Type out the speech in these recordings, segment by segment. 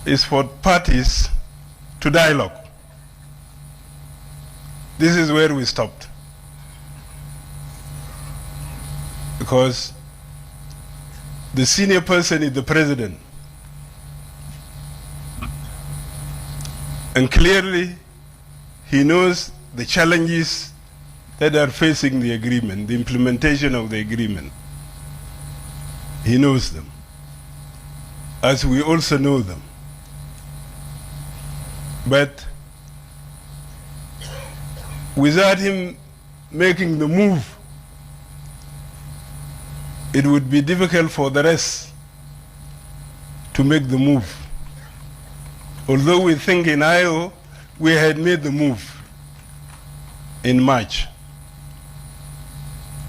is for parties to dialogue. This is where we stopped. Because the senior person is the president. And clearly, he knows the challenges that are facing the agreement, the implementation of the agreement. He knows them, as we also know them. But without him making the move, it would be difficult for the rest to make the move. Although we think in IO, we had made the move in March.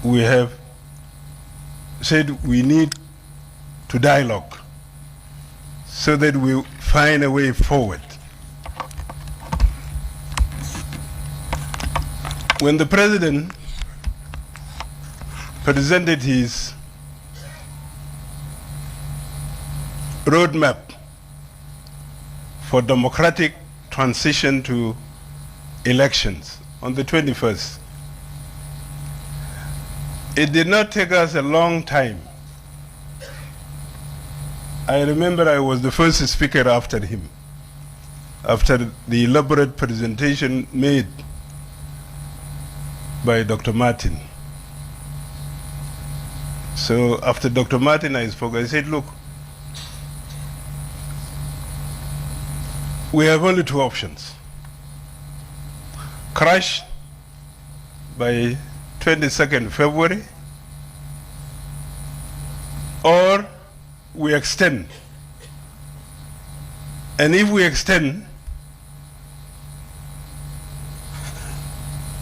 We have said we need to dialogue so that we find a way forward. When the president presented his roadmap for democratic transition to elections on the 21st, it did not take us a long time. I remember I was the first speaker after him, after the elaborate presentation made by Dr. Martin. So after Dr. Martin I spoke, I said, look, we have only two options. Crash by 22nd February, or we extend. And if we extend,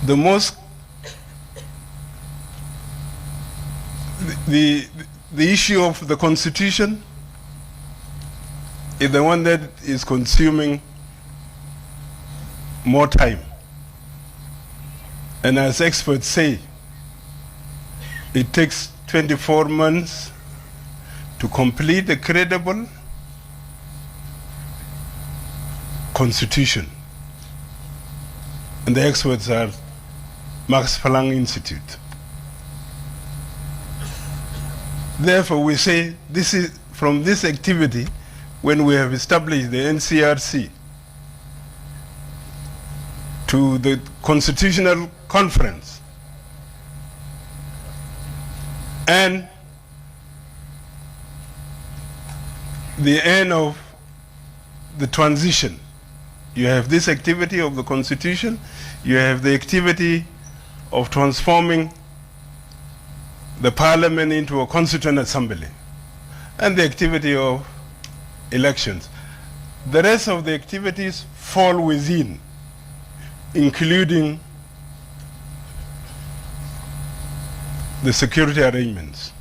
the issue of the Constitution is the one that is consuming more time. And as experts say, it takes 24 months to complete a credible constitution. And the experts are Max Planck Institute. Therefore, we say this is from this activity, when we have established the NCRC, to the Constitutional Conference, and the end of the transition. You have this activity of the Constitution, you have the activity of transforming the Parliament into a Constituent Assembly, and the activity of elections. The rest of the activities fall within, including the security arrangements.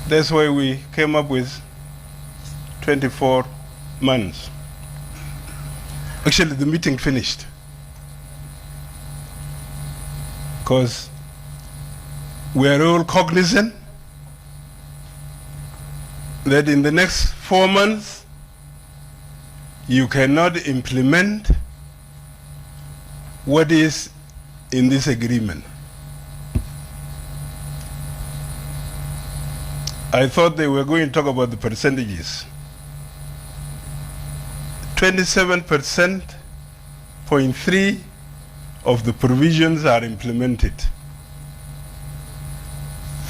That's why we came up with 24 months. Actually, the meeting finished, because we are all cognizant that in the next 4 months, you cannot implement what is in this agreement. I thought they were going to talk about the percentages. 27.3% of the provisions are implemented.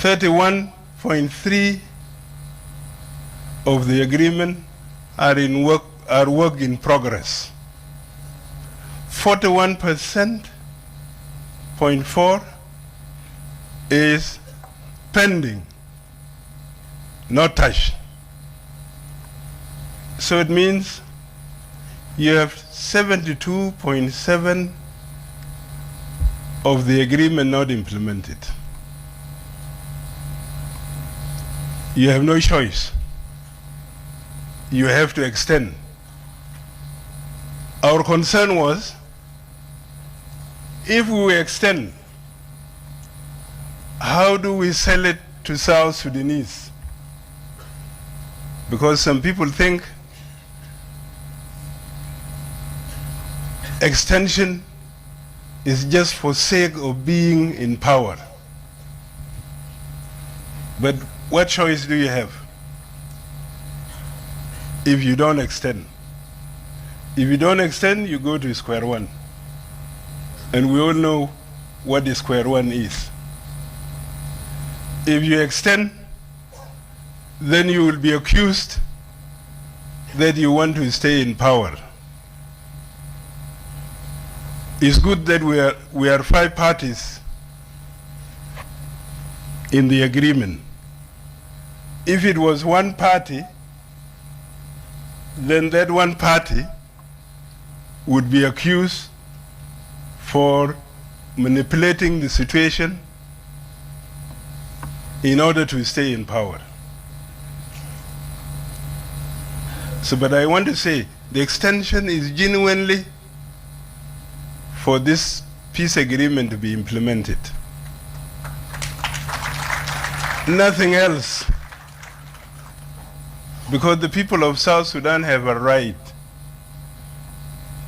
31.3% of the agreement are work in progress. 41.4% is pending, not touched. So it means you have 72.7% of the agreement not implemented. You have no choice. You have to extend. Our concern was, if we extend, how do we sell it to South Sudanese? Because some people think extension is just for sake of being in power. But what choice do you have if you don't extend? If you don't extend, you go to square one. And we all know what the square one is. If you extend, then you will be accused that you want to stay in power. It's good that we are 5 parties in the agreement. If it was one party, then that one party would be accused for manipulating the situation in order to stay in power. So, but I want to say, the extension is genuinely for this peace agreement to be implemented. Nothing else. Because the people of South Sudan have a right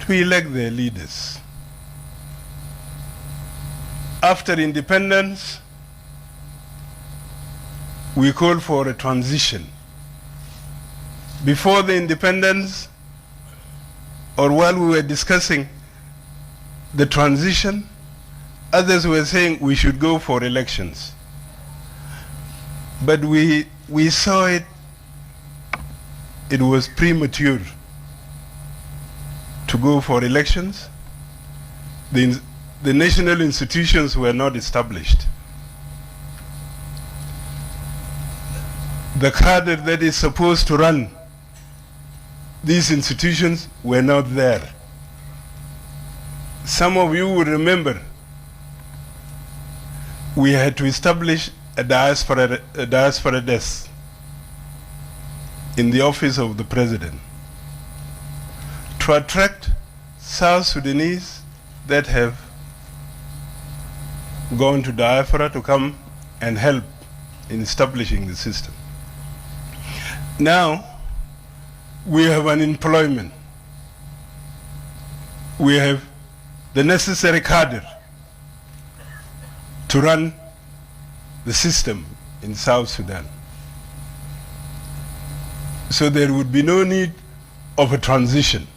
to elect their leaders. After independence, we call for a transition. Before the independence, or while we were discussing the transition, others were saying we should go for elections. But we saw it was premature to go for elections. The national institutions were not established. The cadre that is supposed to run these institutions were not there. Some of you will remember we had to establish a diaspora desk in the office of the president to attract South Sudanese that have gone to diaspora to come and help in establishing the system. Now, we have unemployment. We have the necessary cadre to run the system in South Sudan. So there would be no need of a transition.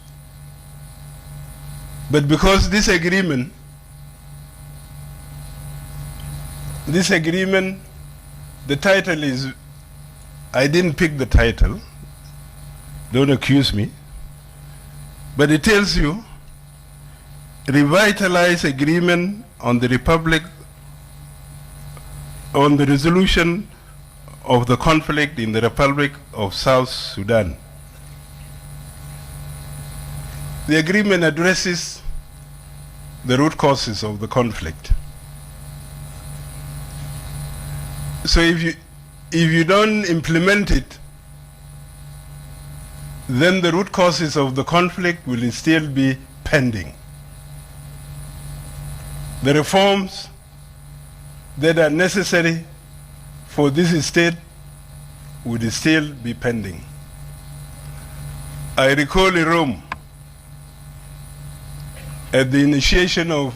But because this agreement, the title is, I didn't pick the title, don't accuse me, but it tells you, revitalize agreement on the Republic, on the resolution of the conflict in the Republic of South Sudan. The agreement addresses the root causes of the conflict. So if you don't implement it, then the root causes of the conflict will still be pending. The reforms that are necessary for this state would still be pending. I recall in Rome, at the initiation of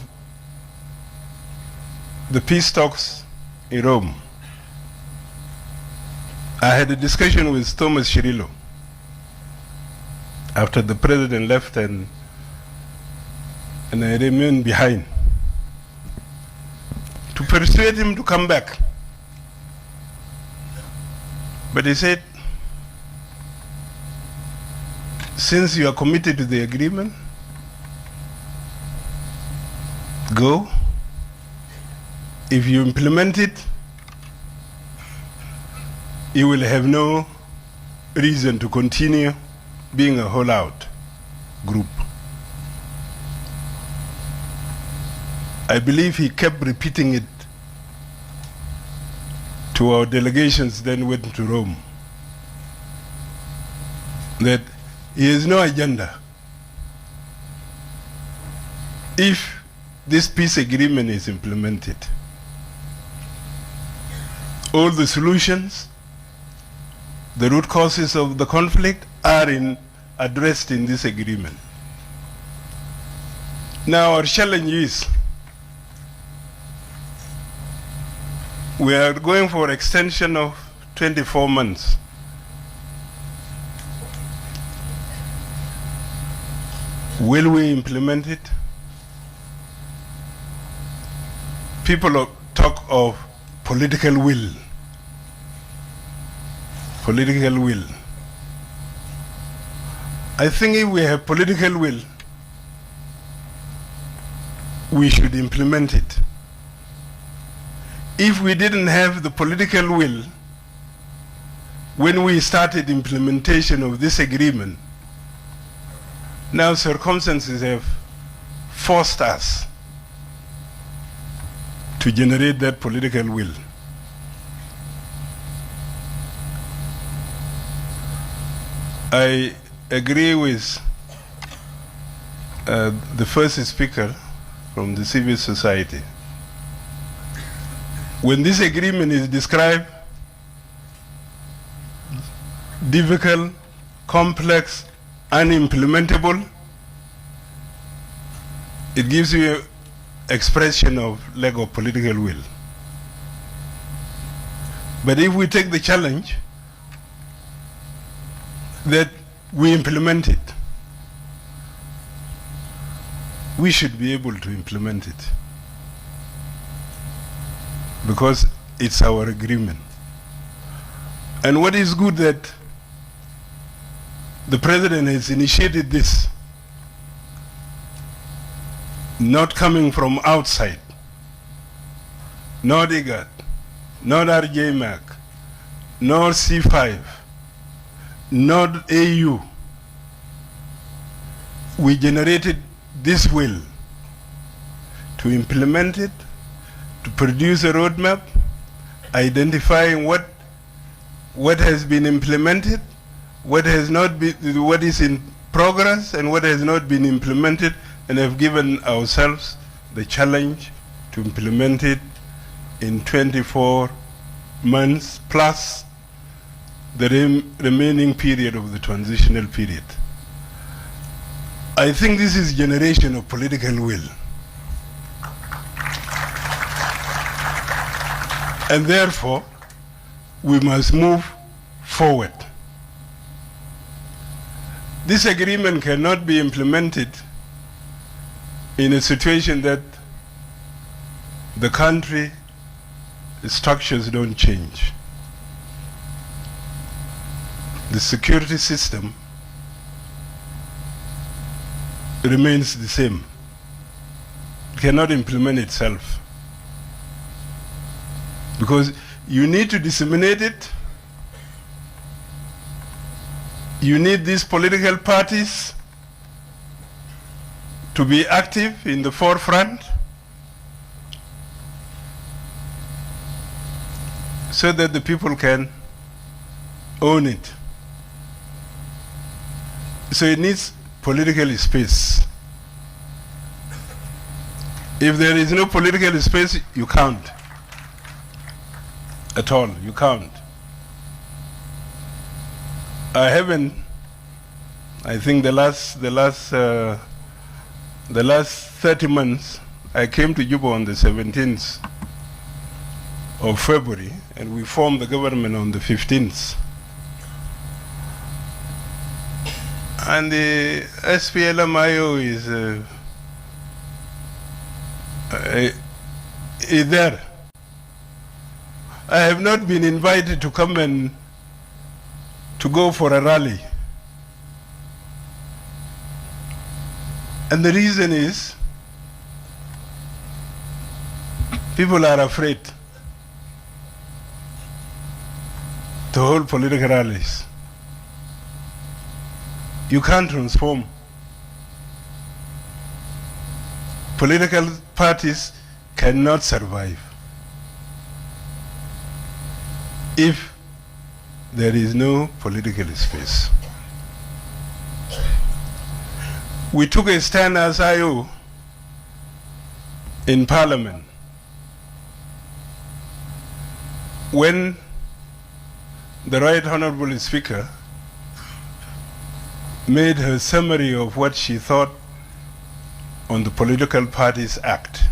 the peace talks in Rome, I had a discussion with Thomas Cirillo after the president left and I remained behind to persuade him to come back. But he said, since you are committed to the agreement, go. If you implement it, you will have no reason to continue being a holdout group. I believe he kept repeating it to our delegations then went to Rome, that he has no agenda. If this peace agreement is implemented, all the solutions the root causes of the conflict are addressed in this agreement. Now our challenge is, we are going for extension of 24 months. Will we implement it? People talk of political will. Political will. I think if we have political will, we should implement it. If we didn't have the political will when we started implementation of this agreement, now circumstances have forced us to generate that political will. I agree with the first speaker from the civil society. When this agreement is described, difficult, complex, unimplementable, it gives you an expression of lack of political will. But if we take the challenge that we implement it, we should be able to implement it, because it's our agreement. And what is good that the President has initiated this, not coming from outside, not IGAD, not RJMAC, nor C5, not AU. We generated this will to implement it, to produce a roadmap, identifying what has been implemented, what has not been, what is in progress, and what has not been implemented, and have given ourselves the challenge to implement it in 24 months plus the remaining period of the transitional period. I think this is generation of political will. And therefore, we must move forward. This agreement cannot be implemented in a situation that the country structures don't change. The security system remains the same. It cannot implement itself, because you need to disseminate it. You need these political parties to be active in the forefront so that the people can own it. So it needs political space. If there is no political space, you can't. At all, you can't. I think the last 30 months, I came to Juba on the 17th of February, and we formed the government on the 15th. And the SPLM-IO is there. I have not been invited to come and to go for a rally. And the reason is, people are afraid to hold political rallies. You can't transform. Political parties cannot survive if there is no political space. We took a stand as IO in Parliament when the Right Honorable Speaker made her summary of what she thought on the Political Parties Act.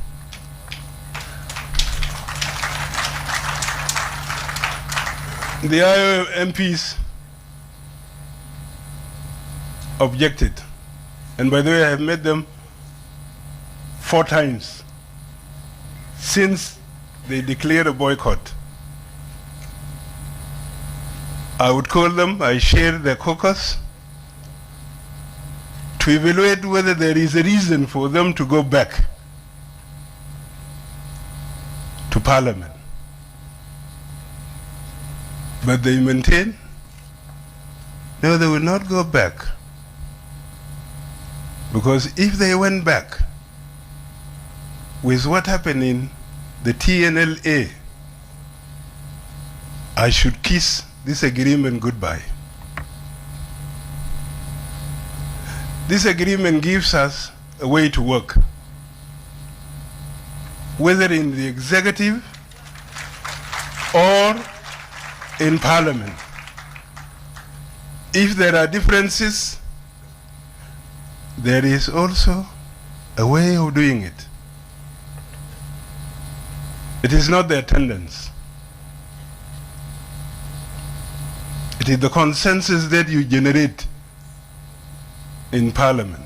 The IO MPs objected. And by the way, I have met them 4 times since they declared a boycott. I would call them, I share their caucus to evaluate whether there is a reason for them to go back to Parliament. But they maintain, no, they will not go back. Because if they went back with what happened in the TNLA, I should kiss this agreement goodbye. This agreement gives us a way to work, whether in the executive or in Parliament. If there are differences, there is also a way of doing it. It is not the attendance. It is the consensus that you generate in Parliament.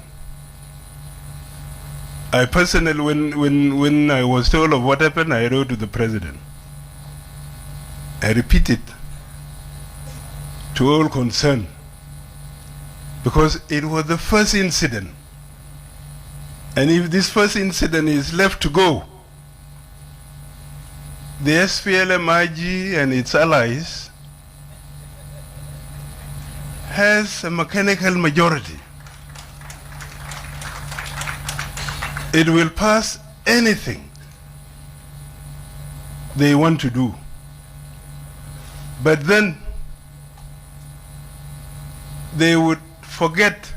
I personally, when I was told of what happened, I wrote to the President. I repeated to all concerned, because it was the first incident. And if this first incident is left to go, the SPLM-IG and its allies has a mechanical majority. It will pass anything they want to do. But then they would forget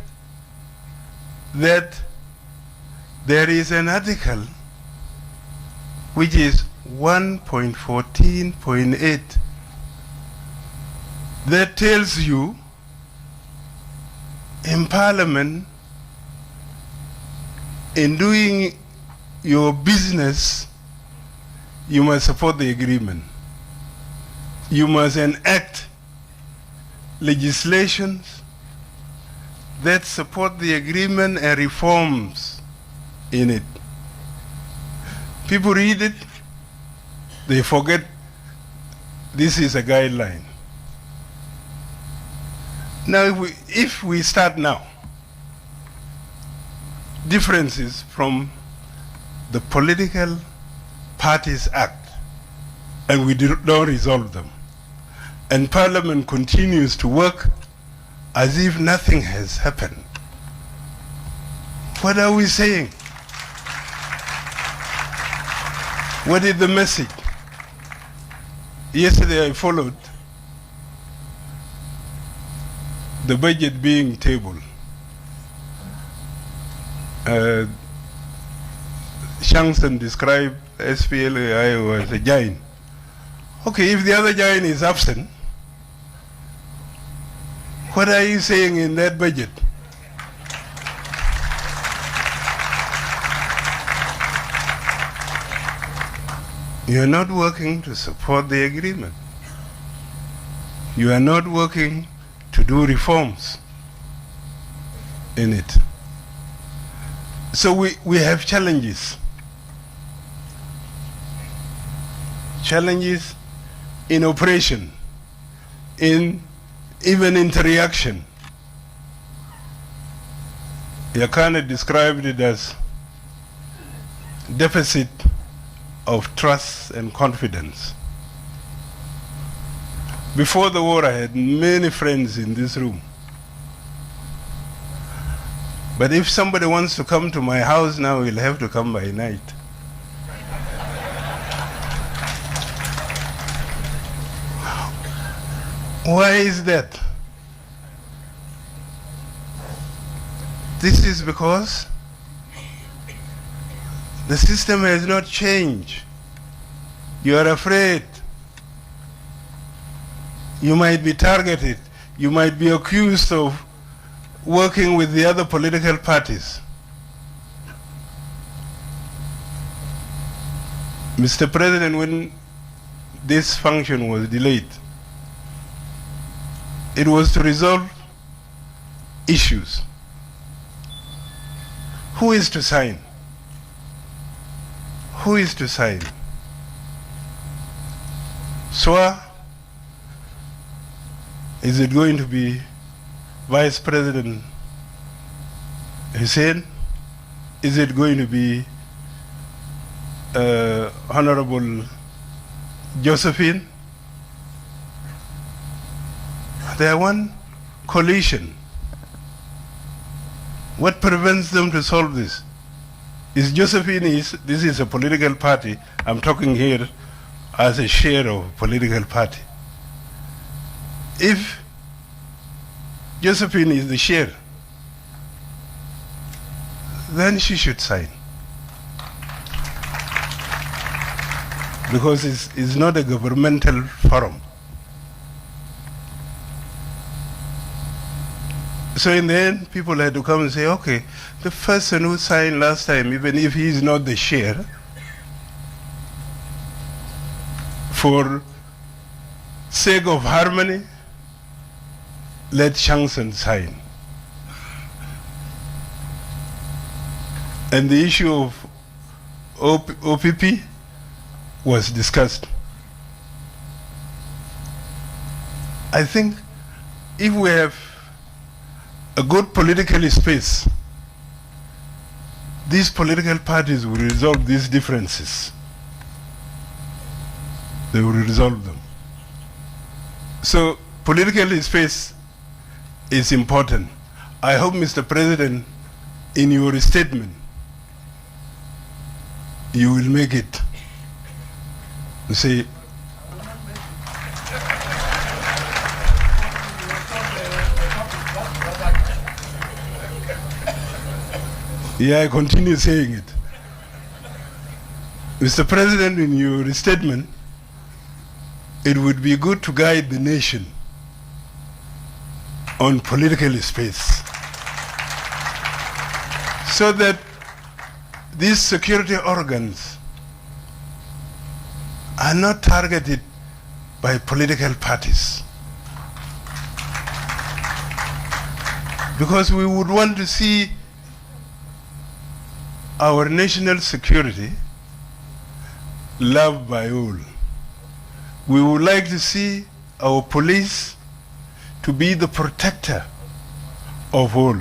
that there is an article which is 1.14.8 that tells you in Parliament, in doing your business, you must support the agreement. You must enact legislations that support the agreement and reforms in it. People read it, they forget this is a guideline. Now, if we start now, differences from the Political Parties Act, and we don't resolve them, and Parliament continues to work as if nothing has happened, what are we saying? What is the message? Yesterday I followed the budget being tabled. Shankson described SPLA as a giant. Okay, if the other giant is absent, what are you saying in that budget? You are not working to support the agreement. You are not working to do reforms in it. So we have challenges. Challenges in operation, in even interaction. Yakane described it as deficit of trust and confidence. Before the war, I had many friends in this room. But if somebody wants to come to my house now, he'll have to come by night. Why is that? This is because the system has not changed. You are afraid. You might be targeted. You might be accused of working with the other political parties. Mr. President, when this function was delayed, it was to resolve issues. Who is to sign? Who is to sign? SWA? Is it going to be Vice President Hussein? Is it going to be Honorable Josephine? They are one coalition. What prevents them to solve this? Is Josephine, this is a political party. I'm talking here as a share of a political party. If Josephine is the share, then she should sign. Because it's not a governmental forum. So in the end, people had to come and say, okay, the person who signed last time, even if he is not the chair, for sake of harmony, let Changshan sign. And the issue of OPP was discussed. I think if we have a good political space, these political parties will resolve these differences. They will resolve them. So political space is important. I hope, Mr. President, in your statement, you will make it. You say, yeah, I continue saying it. Mr. President, in your statement, it would be good to guide the nation on political space so that these security organs are not targeted by political parties. Because we would want to see our national security loved by all. We would like to see our police to be the protector of all.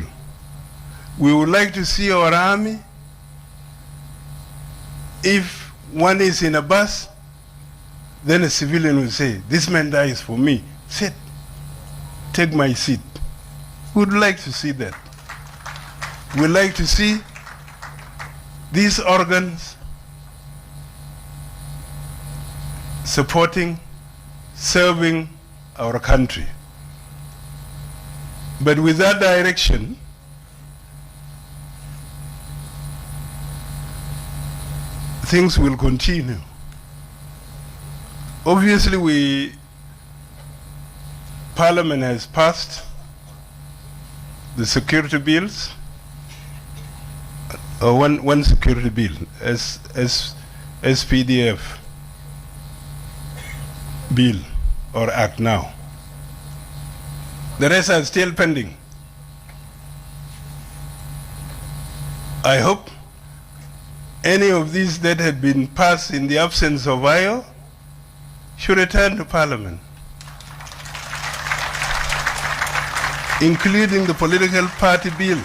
We would like to see our army, if one is in a bus, then a civilian will say, this man dies for me. Sit, take my seat. We would like to see that. We would like to see these organs supporting, serving our country. But with that direction, things will continue. Obviously, Parliament has passed the security bills, one security bill, SPDF bill or act now. The rest are still pending. I hope any of these that had been passed in the absence of IO should return to Parliament, including the political party bill,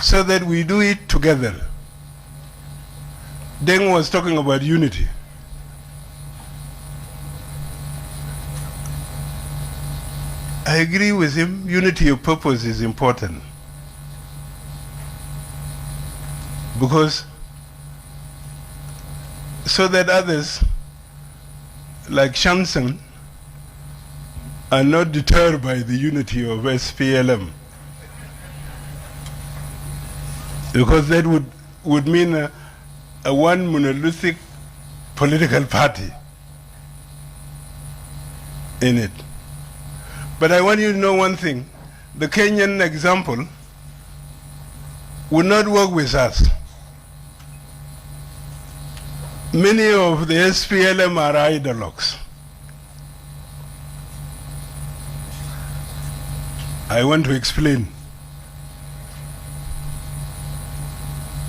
so that we do it together. Deng was talking about unity. I agree with him, unity of purpose is important. Because so that others, like Shamsen, are not deterred by the unity of SPLM. Because that would mean a one monolithic political party. in it. But I want you to know one thing. The Kenyan example will not work with us. Many of the SPLM are ideologues. I want to explain.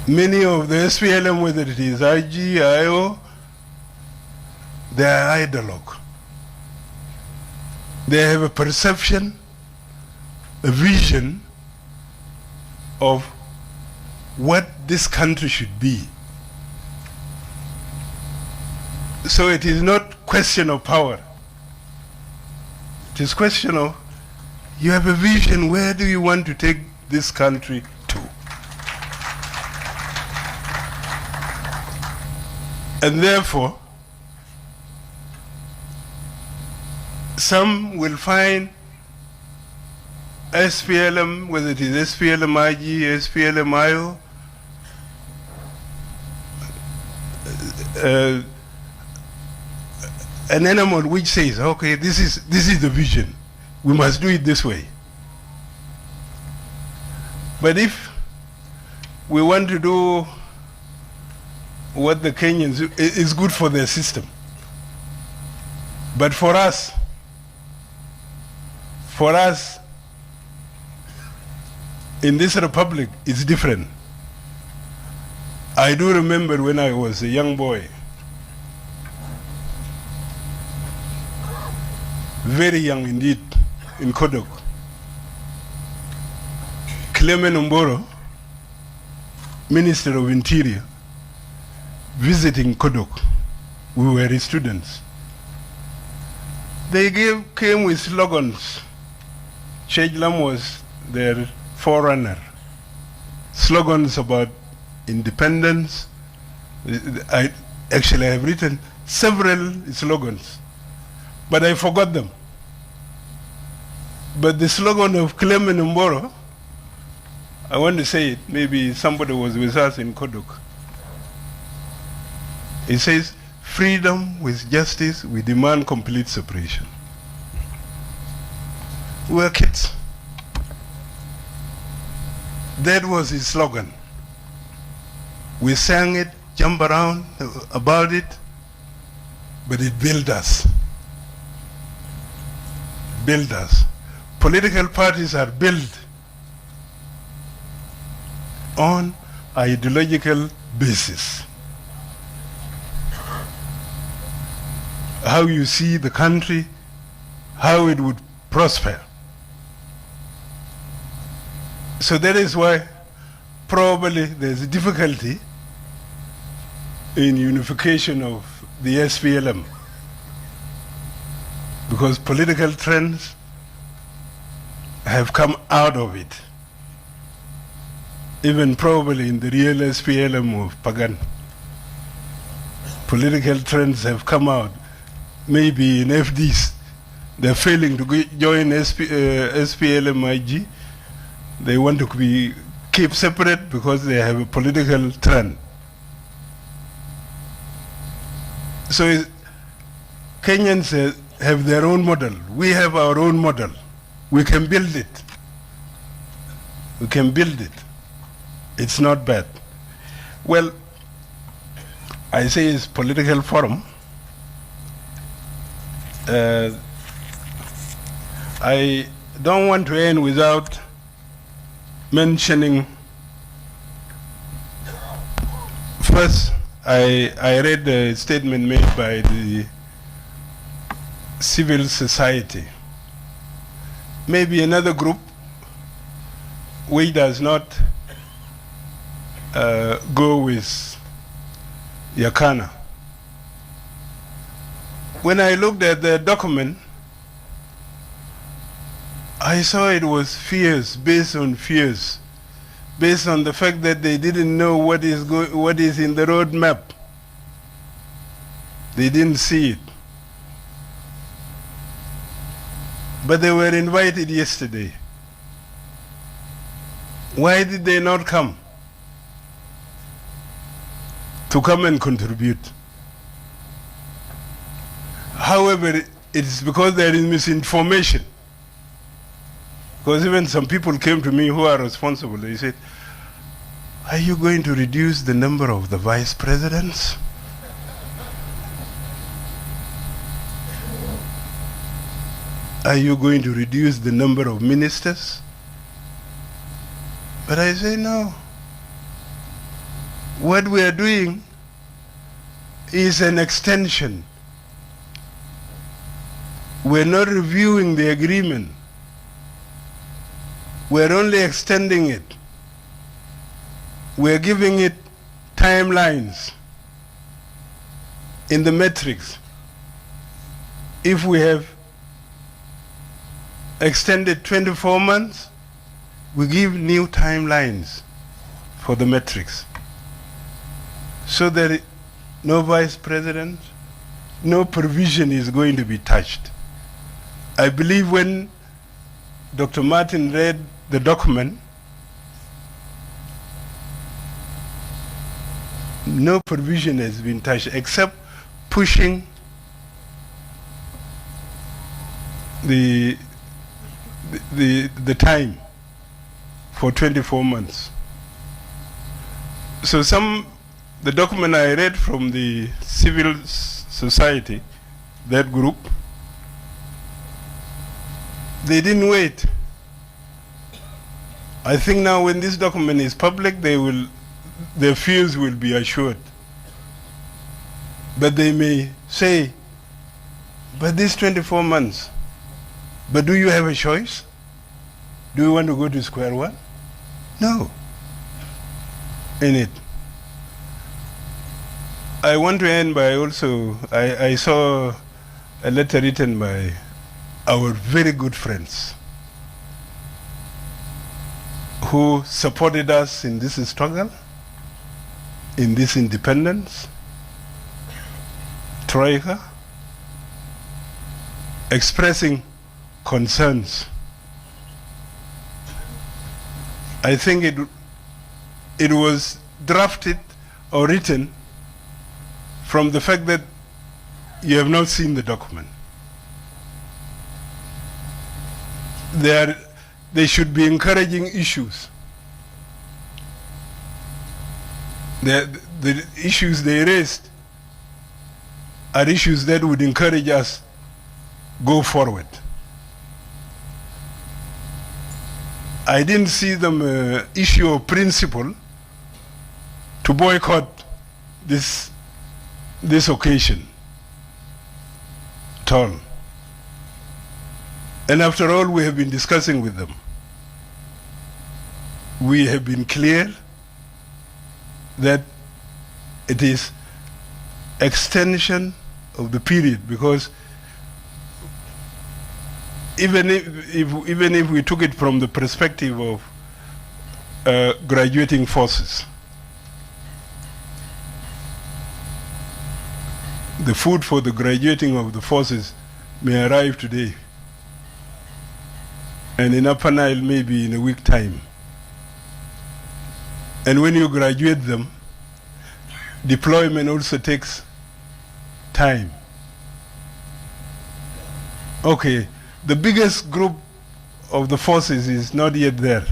Many of the SPLM, whether it is IG, IO, they are ideologue. They have a perception, a vision of what this country should be. So it is not question of power. It is question of, you have a vision, where do you want to take this country to? And therefore, some will find SPLM, whether it is SPLM IG, SPLM IO, an animal which says, okay, this is the vision. We must do it this way. But if we want to do what the Kenyans do, it's good for their system. But for us, in this republic, it's different. I do remember when I was a young boy, very young indeed, in Kodok, Clement Mboro, Minister of Interior, visiting Kodok. We were students. They came with slogans. Chejlam was their forerunner. Slogans about independence. I have written several slogans, but I forgot them. But the slogan of Clement Mboro, I want to say it, maybe somebody was with us in Kodok. It says, freedom with justice, we demand complete separation. We were kids. That was his slogan. We sang it, jumped around about it, but it built us. Built us. Political parties are built on ideological basis. How you see the country, how it would prosper. So that is why probably there's a difficulty in unification of the SPLM, because political trends have come out of it, even probably in the real SPLM of Pagan. Political trends have come out. Maybe in FDs, they're failing to join SPLM IG. They want to keep separate because they have a political trend. So Kenyans have their own model. We have our own model. We can build it. We can build it. It's not bad. Well, I say it's political forum. I don't want to end without mentioning, first, I read the statement made by the civil society. Maybe another group which does not go with Yakana. When I looked at the document, I saw it was fears, based on fears, based on the fact that they didn't know what is in the road map. They didn't see it. But they were invited yesterday. Why did they not come? To come and contribute. However, it's because there is misinformation. Because even some people came to me who are responsible. They said, are you going to reduce the number of the vice presidents? Are you going to reduce the number of ministers? But I say no. What we are doing is an extension. We're not reviewing the agreement. We're only extending it. We're giving it timelines in the metrics. If we have extended 24 months, we give new timelines for the metrics. So that no vice president, no provision is going to be touched. I believe when Dr. Martin read the document, no provision has been touched except pushing the time for 24 months. So the document I read from the civil society, that group, they didn't wait. I think now when this document is public, their fears will be assured. But they may say, but this 24 months, but do you have a choice? Do you want to go to square one? No. In it. I want to end by also, I saw a letter written by our very good friends who supported us in this struggle, in this independence, Troika, expressing concerns. I think it was drafted or written from the fact that you have not seen the document. They should be encouraging issues. The issues they raised are issues that would encourage us go forward. I didn't see them issue a principle to boycott this occasion at all. And after all, we have been discussing with them. We have been clear that it is extension of the period, because even if we took it from the perspective of graduating forces, the food for the graduating of the forces may arrive today, and in Upper Nile maybe in a week's time. And when you graduate them, deployment also takes time. Okay, the biggest group of the forces is not yet there,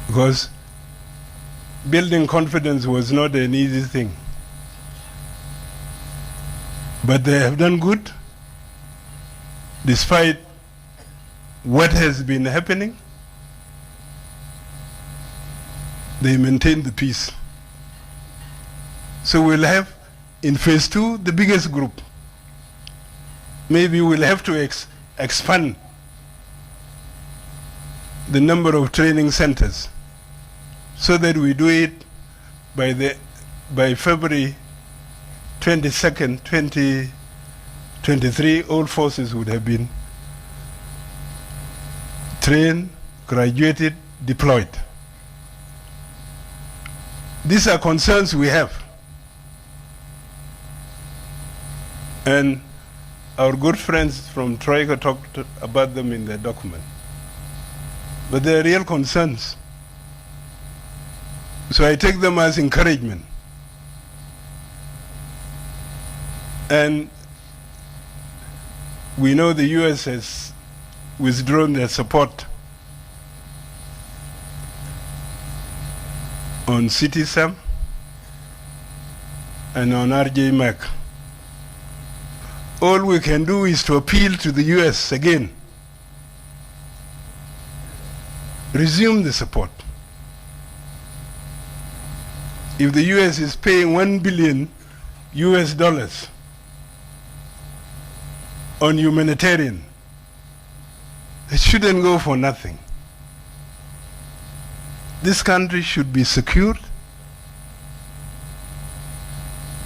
because building confidence was not an easy thing. But they have done good despite what has been happening. They maintain the peace. So we'll have in phase 2 the biggest group. Maybe we'll have to expand the number of training centers so that we do it by February 22nd, 2023, all forces would have been trained, graduated, deployed. These are concerns we have. And our good friends from Troika talked about them in their document. But they are real concerns. So I take them as encouragement. And We know the US has withdrawn their support on CTSAM and on RJ-MAC. All we can do is to appeal to the US again. Resume the support. If the US is paying $1 billion on humanitarian, it shouldn't go for nothing. This country should be secured,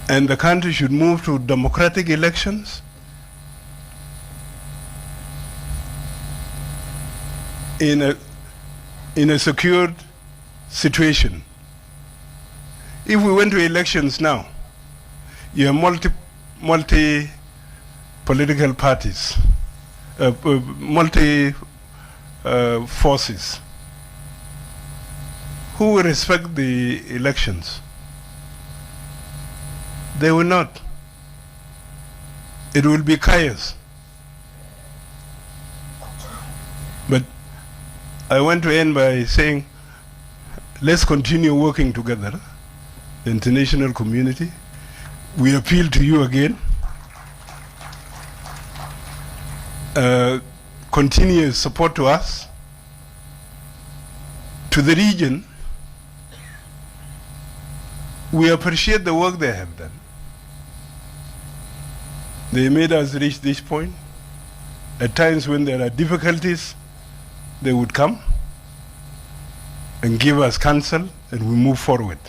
and the country should move to democratic elections in a secured situation. If we went to elections now, you have multi political parties, multi forces. Who will respect the elections? They will not. It will be chaos. But I want to end by saying, let's continue working together, the international community. We appeal to you again. Continue support to us, to the region. We appreciate the work they have done. They made us reach this point. At times when there are difficulties, they would come and give us counsel, and we move forward.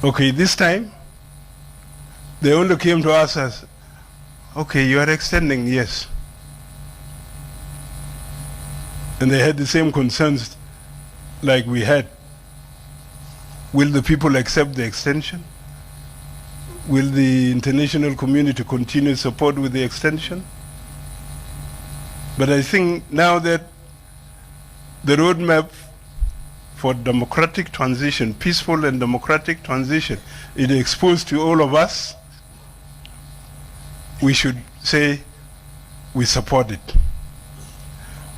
Okay, this time, they only came to us as, okay, you are extending, yes. And they had the same concerns like we had. Will the people accept the extension? Will the international community continue support with the extension? But I think now that the roadmap for democratic transition, peaceful and democratic transition, is exposed to all of us, we should say we support it.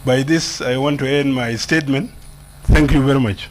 By this, I want to end my statement. Thank you very much.